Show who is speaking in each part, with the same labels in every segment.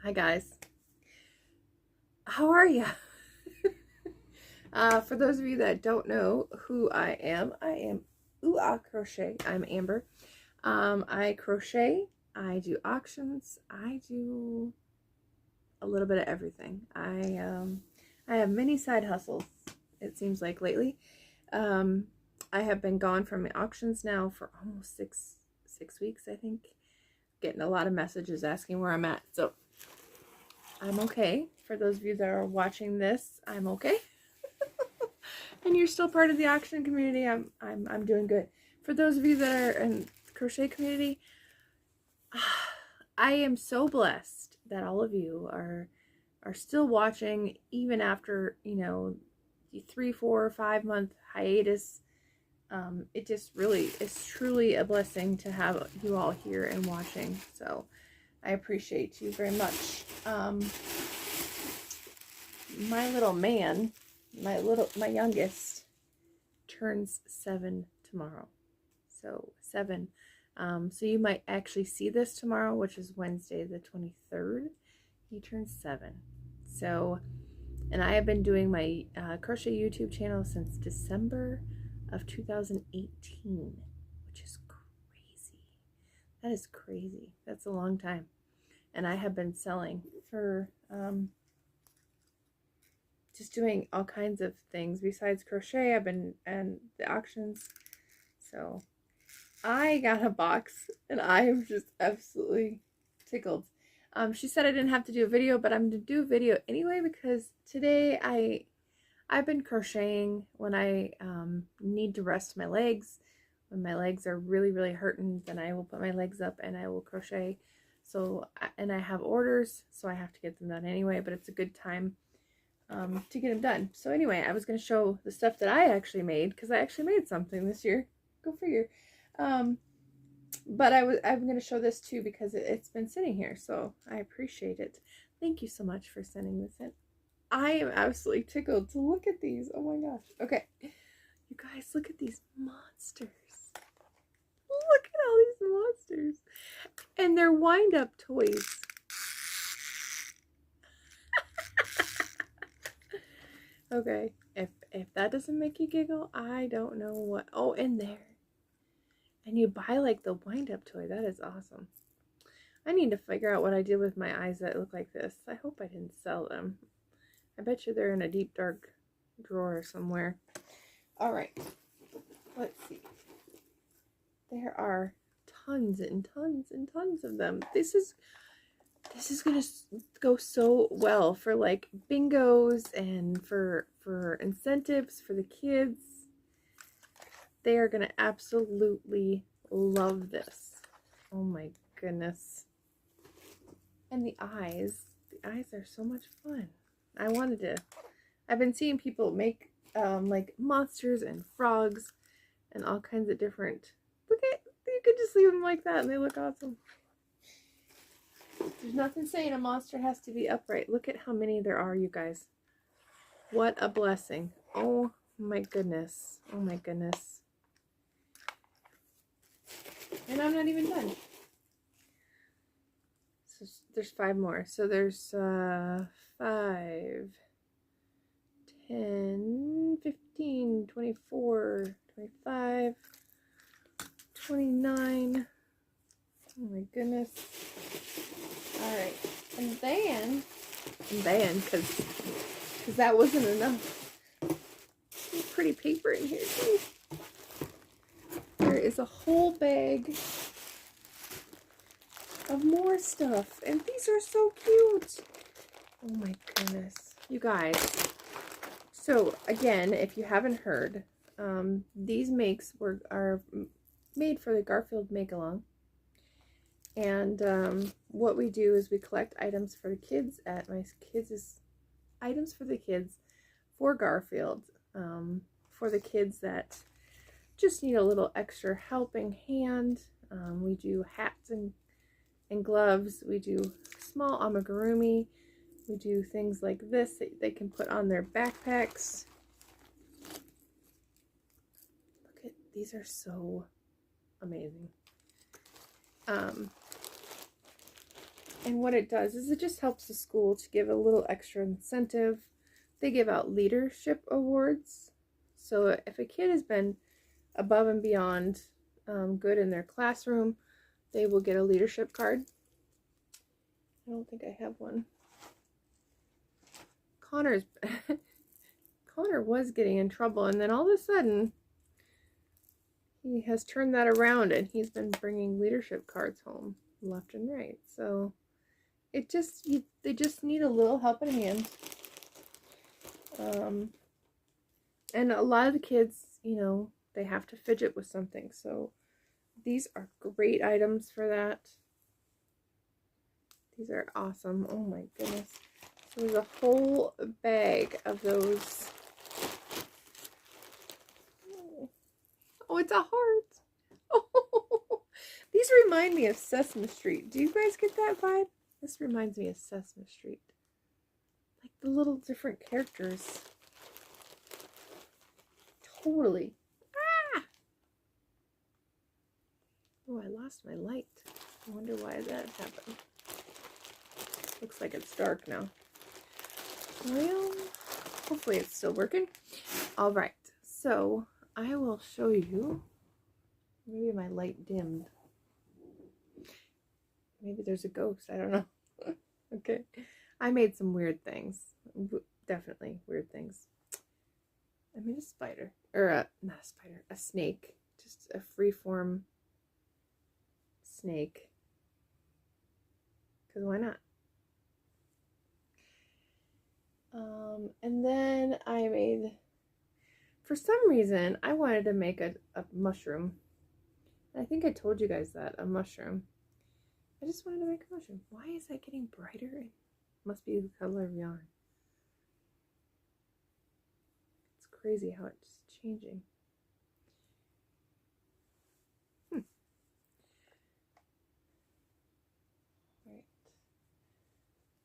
Speaker 1: Hi guys, how are you? For those of you that don't know who I am Ooh Ah Crochet. I'm Amber. I crochet, I do auctions, I do a little bit of everything. I have many side hustles, it seems like lately. Um, I have been gone from the auctions now for almost six weeks, I think. Getting a lot of messages asking where I'm at. So I'm okay. For those of you that are watching this, I'm okay. And you're still part of the auction community. I'm doing good. For those of you that are in the crochet community, I am so blessed that all of you are still watching even after, the 3, 4, 5 month hiatus. It just really is truly a blessing to have you all here and watching. So I appreciate you very much. My little man, my youngest, turns 7 tomorrow. So 7. So you might actually see this tomorrow, which is Wednesday the 23rd. He turns 7. So, and I have been doing my crochet YouTube channel since December of 2018, which is crazy. That is crazy. That's a long time. And I have been selling for just doing all kinds of things besides crochet. I've been and the auctions. So I got a box and I am just absolutely tickled. She said I didn't have to do a video, but I'm going to do a video anyway because today I've been crocheting when I need to rest my legs. When my legs are really, really hurting, then I will put my legs up and I will crochet. So, and I have orders, so I have to get them done anyway, but it's a good time to get them done. So anyway, I was going to show the stuff that I actually made because I actually made something this year. Go figure. But I'm going to show this too because it's been sitting here, so I appreciate it. Thank you so much for sending this in. I am absolutely tickled to look at these. Oh my gosh. Okay. You guys, look at these monsters. Look at all these monsters. And they're wind-up toys. Okay. If that doesn't make you giggle, I don't know what. Oh, in there. And you buy like the wind-up toy. That is awesome. I need to figure out what I did with my eyes that look like this. I hope I didn't sell them. I bet you they're in a deep dark drawer somewhere. All right. Let's see. There are tons and tons and tons of them. This is gonna go so well for like bingos and for incentives for the kids. They are gonna absolutely love this. Oh my goodness. And the eyes are so much fun. I've been seeing people make like monsters and frogs and all kinds of different. Look at, you could just leave them like that and they look awesome. There's nothing saying a monster has to be upright. Look at how many there are, you guys. What a blessing. Oh my goodness. Oh my goodness. And I'm not even done. So there's 5 more. So there's 5, 10, 15, 24, 25, 29. Oh my goodness. Alright. And then, because that wasn't enough. There's pretty paper in here too. There is a whole bag of more stuff. And these are so cute. Oh my goodness. You guys. So again, if you haven't heard, these makes are made for the Garfield make-along. And what we do is we collect items for the kids at my kids' items for the kids for Garfield, for the kids that just need a little extra helping hand. We do hats and gloves. We do small amigurumi. We do things like this that they can put on their backpacks. Look at, these are so amazing. And what it does is it just helps the school to give a little extra incentive. They give out leadership awards. So if a kid has been above and beyond good in their classroom, they will get a leadership card. I don't think I have one. Connor was getting in trouble, and then all of a sudden he has turned that around, and he's been bringing leadership cards home left and right. So they just need a little helping hand. And a lot of the kids, you know, they have to fidget with something. So these are great items for that. These are awesome. Oh my goodness. So there's a whole bag of those. Oh, it's a heart. Oh, these remind me of Sesame Street. Do you guys get that vibe? This reminds me of Sesame Street. Like the little different characters. Totally. Ah! Oh, I lost my light. I wonder why that happened. Looks like it's dark now. Well, hopefully it's still working. All right, so I will show you. Maybe my light dimmed. Maybe there's a ghost. I don't know. Okay. I made some weird things. Definitely weird things. I made a spider. Or not a spider. A snake. Just a freeform snake. Because why not? And then I made, for some reason, I wanted to make a mushroom. I think I told you guys that, a mushroom. I just wanted to make a mushroom. Why is that getting brighter? It must be the color of yarn. It's crazy how it's changing. Right.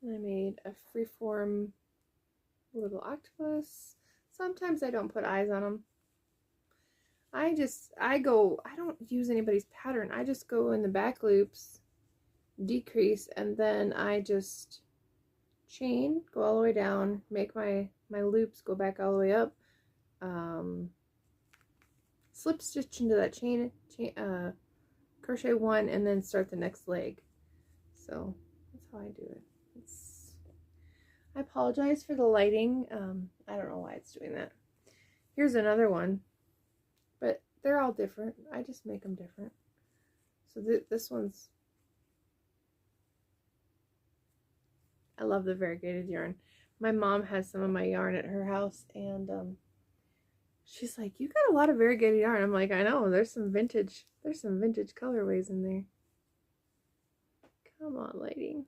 Speaker 1: And I made a freeform little octopus. Sometimes I don't put eyes on them. I don't use anybody's pattern. I just go in the back loops, decrease, and then I just chain, go all the way down, make my loops go back all the way up, slip stitch into that chain, crochet one, and then start the next leg. So that's how I do it. I apologize for the lighting. I don't know why it's doing that. Here's another one, but they're all different. I just make them different. So this one's, I love the variegated yarn. My mom has some of my yarn at her house, and she's like, "You got a lot of variegated yarn." I'm like, "I know. There's some vintage colorways in there." Come on, lighting.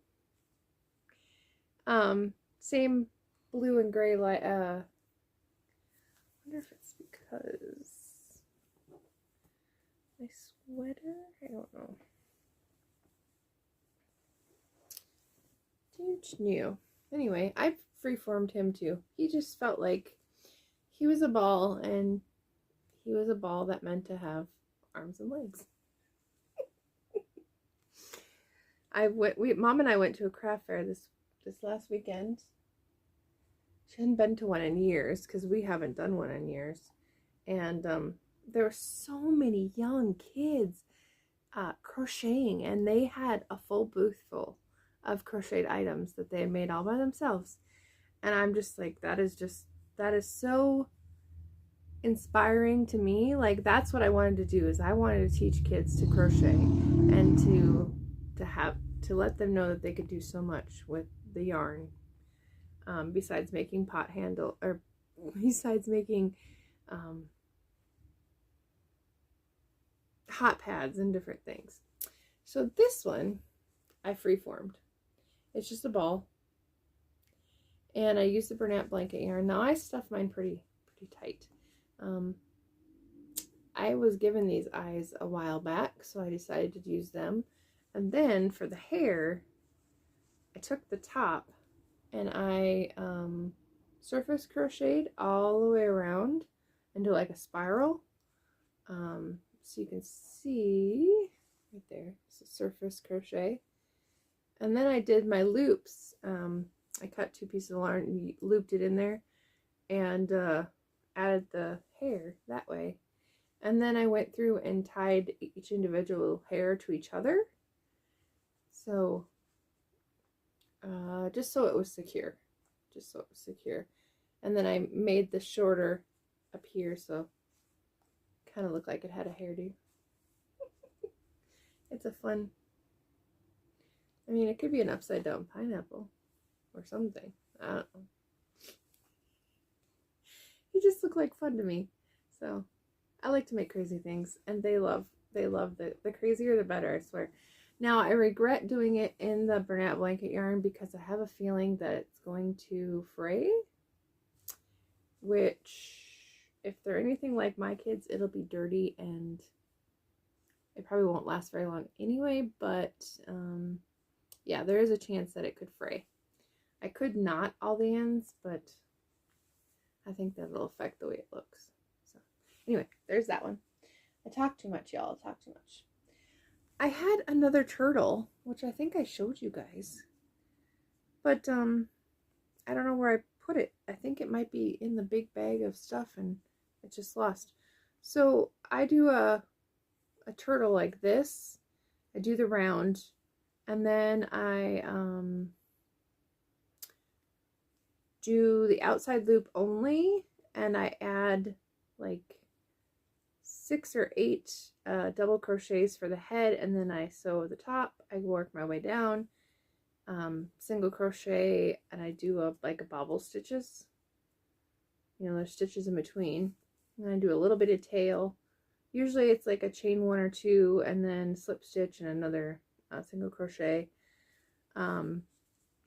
Speaker 1: Same blue and gray light. I wonder if it's because my sweater. I don't know. Dude knew. Anyway, I freeformed him too. He just felt like he was a ball, and he was a ball that meant to have arms and legs. Mom and I went to a craft fair this last weekend. She hadn't been to one in years because we haven't done one in years, and there were so many young kids crocheting, and they had a full booth full of crocheted items that they had made all by themselves. And I'm just like, that is so inspiring to me. Like, that's what I wanted to do, is I wanted to teach kids to crochet and to let them know that they could do so much with the yarn, besides making pot handle, or besides making hot pads and different things. So this one I freeformed. It's just a ball, and I use the Bernat blanket yarn. Now I stuff mine pretty tight. I was given these eyes a while back, so I decided to use them. And then for the hair, I took the top and I surface crocheted all the way around into like a spiral. So you can see right there, it's a surface crochet. And then I did my loops. I cut 2 pieces of yarn and looped it in there, and added the hair that way. And then I went through and tied each individual hair to each other. So, just so it was secure. Just so it was secure. And then I made the shorter up here, so kind of looked like it had a hairdo. It's a fun, I mean, it could be an upside down pineapple or something. I don't know. He just looked like fun to me. So I like to make crazy things, and they love the crazier the better, I swear. Now I regret doing it in the Bernat blanket yarn because I have a feeling that it's going to fray, which if they're anything like my kids, it'll be dirty and it probably won't last very long anyway, but yeah, there is a chance that it could fray. I could knot all the ends, but I think that'll affect the way it looks. So anyway, there's that one. I talk too much, y'all. I talk too much. I had another turtle, which I think I showed you guys, but I don't know where I put it. I think it might be in the big bag of stuff and it just lost. So I do a turtle like this. I do the round, and then I do the outside loop only, and I add like 6 or 8 double crochets for the head, and then I sew the top. I work my way down, single crochet, and I do like a bobble stitches. You know, there's stitches in between, and I do a little bit of tail. Usually it's like a chain 1 or 2, and then slip stitch and another single crochet. And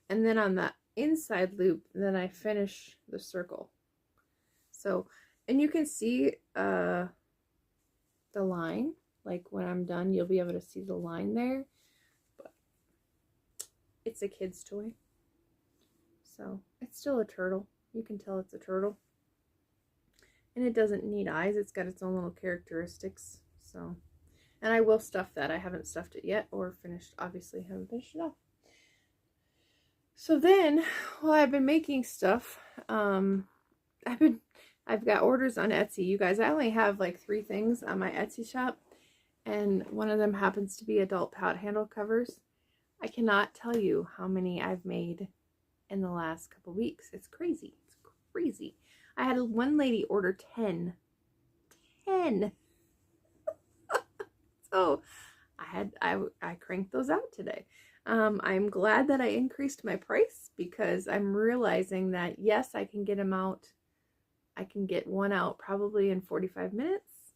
Speaker 1: then on the inside loop, then I finish the circle. So, and you can see the line, like when I'm done, you'll be able to see the line there, but it's a kid's toy. So it's still a turtle. You can tell it's a turtle. And it doesn't need eyes. It's got its own little characteristics. So, and I will stuff that. I haven't stuffed it yet or finished. Obviously, haven't finished it off. So then, while I've been making stuff, I've got orders on Etsy. You guys, I only have like 3 things on my Etsy shop, and one of them happens to be adult palette handle covers. I cannot tell you how many I've made in the last couple weeks. It's crazy. It's crazy. I had one lady order 10. 10. So I cranked those out today. I'm glad that I increased my price because I'm realizing that yes, I can get them out. I can get one out probably in 45 minutes.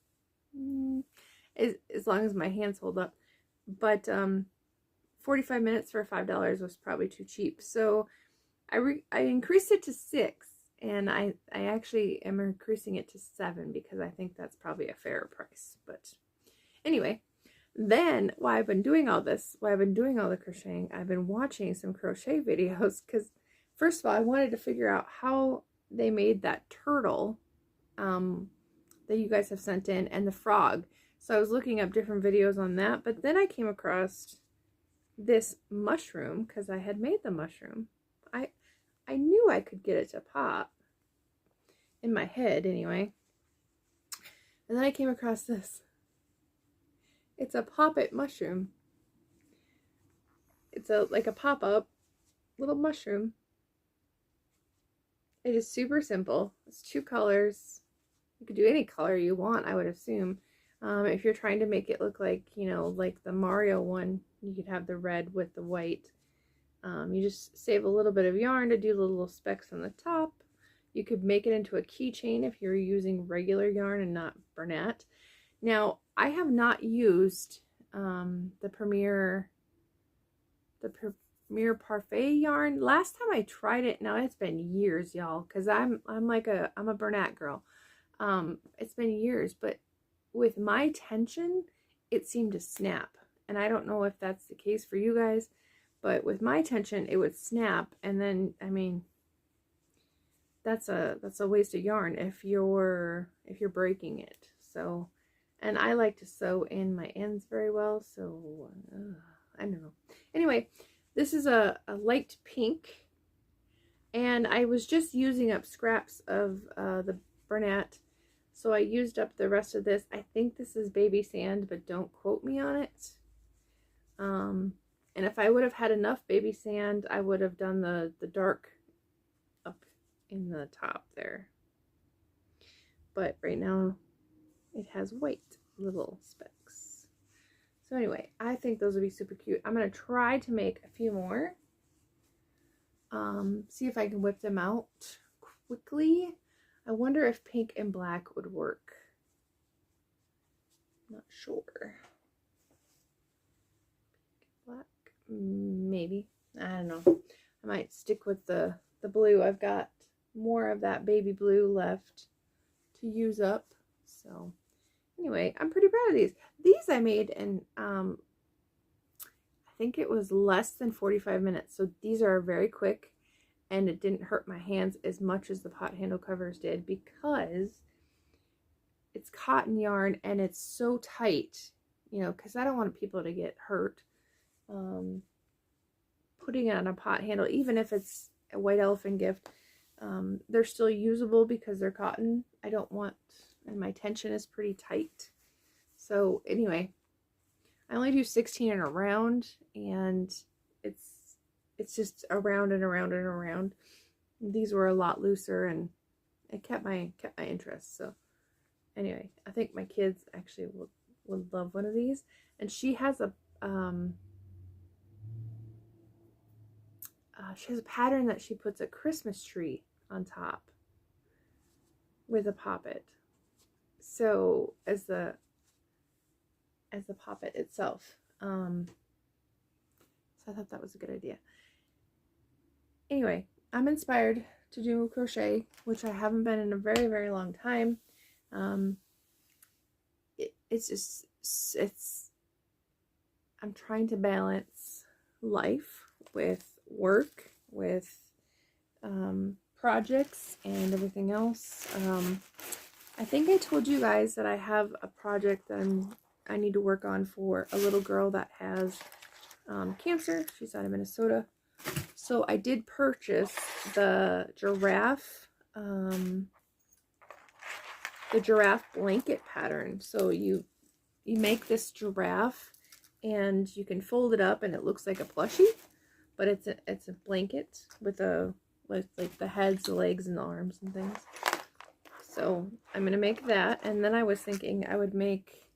Speaker 1: As long as my hands hold up. But 45 minutes for $5 was probably too cheap. So I increased it to 6. And I actually am increasing it to 7 because I think that's probably a fairer price. But anyway, then while I've been doing all this, while I've been doing all the crocheting, I've been watching some crochet videos because first of all, I wanted to figure out how they made that turtle that you guys have sent in and the frog. So I was looking up different videos on that, but then I came across this mushroom because I had made the mushroom. I knew I could get it to pop in my head anyway. And then I came across this. It's a pop-it mushroom. It's like a pop-up little mushroom. It is super simple. It's 2 colors. You could do any color you want, I would assume. If you're trying to make it look like, you know, like the Mario one, you could have the red with the white. You just save a little bit of yarn to do the little specks on the top. You could make it into a keychain if you're using regular yarn and not Bernat. Now, I have not used the Premier Parfait yarn. Last time I tried it, now it's been years, y'all, because I'm a Bernat girl. It's been years, but with my tension, it seemed to snap. And I don't know if that's the case for you guys. But with my tension, it would snap, and then, I mean, that's a waste of yarn if you're breaking it. So, and I like to sew in my ends very well, so I don't know. Anyway, This is a light pink, and I was just using up scraps of the Bernat, so I used up the rest of this. I think this is baby sand, but don't quote me on it. And if I would have had enough baby sand, I would have done the dark up in the top there. But right now it has white little specks. So anyway, I think those would be super cute. I'm going to try to make a few more. See if I can whip them out quickly. I wonder if pink and black would work. Not sure. Black, maybe. I don't know. I might stick with the blue. I've got more of that baby blue left to use up. So anyway, I'm pretty proud of these. These I made in I think it was less than 45 minutes. So these are very quick, and it didn't hurt my hands as much as the pot handle covers did because it's cotton yarn and it's so tight, you know, because I don't want people to get hurt. Putting it on a pot handle, even if it's a white elephant gift, they're still usable because they're cotton. I don't want, and my tension is pretty tight. So anyway, I only do 16 and around, and it's just around and around and around. These were a lot looser, and it kept my interest. So anyway, I think my kids actually would love one of these. And she has a pattern that she puts a Christmas tree on top with a poppet. So as the poppet itself. So I thought that was a good idea. Anyway, I'm inspired to do crochet, which I haven't been in a very, very long time. I'm trying to balance life with work, with projects and everything else. I think I told you guys that I have a project that I need to work on for a little girl that has cancer. She's out of Minnesota. So I did purchase the giraffe blanket pattern. So you make this giraffe and you can fold it up and it looks like a plushie, but it's a blanket with like the heads, the legs, and the arms and things. So I'm gonna make that, and then I was thinking I would make,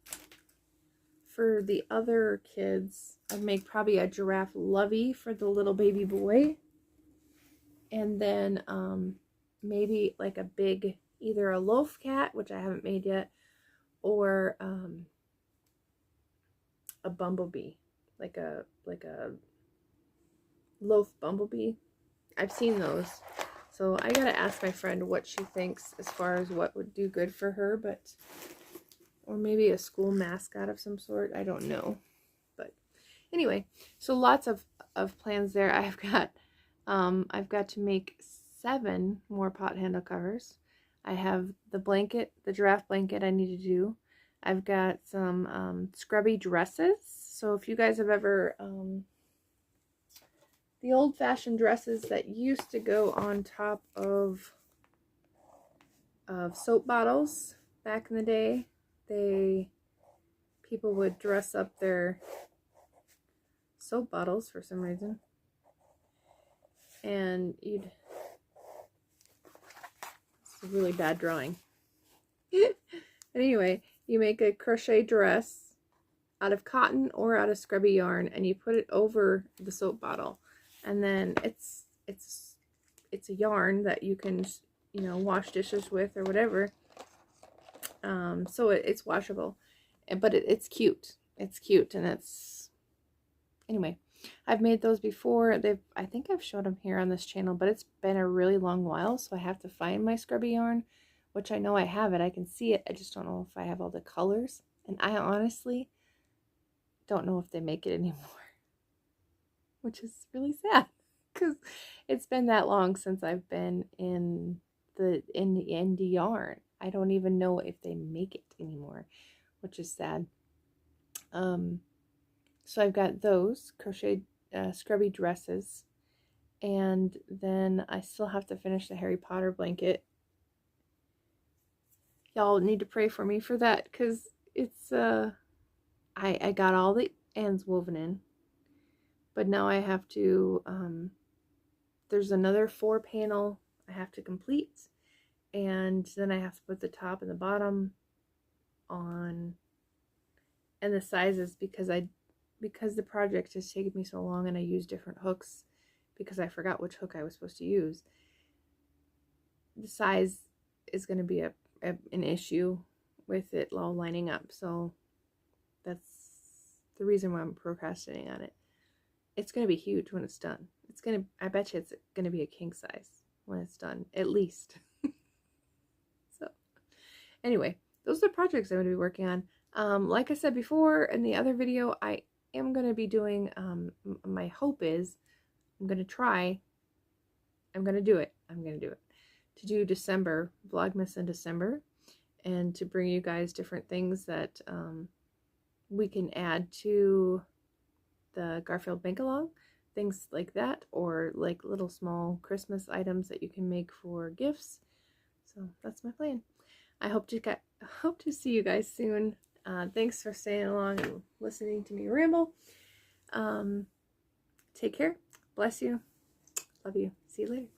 Speaker 1: for the other kids, I'd make probably a giraffe lovey for the little baby boy, and then maybe like a big, either a loaf cat, which I haven't made yet, or a bumblebee, like a loaf bumblebee. I've seen those. So I gotta ask my friend what she thinks as far as what would do good for her, but, or maybe a school mascot of some sort. I don't know. But anyway, so lots of plans there. I've got to make 7 more pot handle covers. I have the blanket, the giraffe blanket I need to do. I've got some scrubby dresses. So if you guys have ever the old-fashioned dresses that used to go on top of soap bottles back in the day, people would dress up their soap bottles for some reason, and it's a really bad drawing. But anyway, you make a crochet dress out of cotton or out of scrubby yarn, and you put it over the soap bottle. And then it's a yarn that you can, you know, wash dishes with or whatever. So it's washable, but it's cute. It's cute, and it's, anyway, I've made those before. I think I've showed them here on this channel, but it's been a really long while, so I have to find my scrubby yarn, which I know I have it. I can see it. I just don't know if I have all the colors, and I honestly don't know if they make it anymore, which is really sad because it's been that long since I've been in the indie yarn. I don't even know if they make it anymore, which is sad. So I've got those crocheted scrubby dresses. And then I still have to finish the Harry Potter blanket. Y'all need to pray for me for that, because it's I got all the ends woven in, but now I have to there's another 4 panel I have to complete, and then I have to put the top and the bottom on, and the sizes, because the project has taken me so long and I use different hooks because I forgot which hook I was supposed to use. The size is going to be an issue with it all lining up, so that's the reason why I'm procrastinating on it. It's going to be huge when it's done. I bet you it's going to be a king size when it's done, at least. So, anyway, those are the projects I'm going to be working on. Like I said before in the other video, I am going to be doing, my hope is, I'm going to do it, to do December, Vlogmas in December, and to bring you guys different things that we can add to the Garfield Bank-Along, things like that, or like little small Christmas items that you can make for gifts. So that's my plan. I hope to see you guys soon. Thanks for staying along and listening to me ramble. Take care. Bless you. Love you. See you later.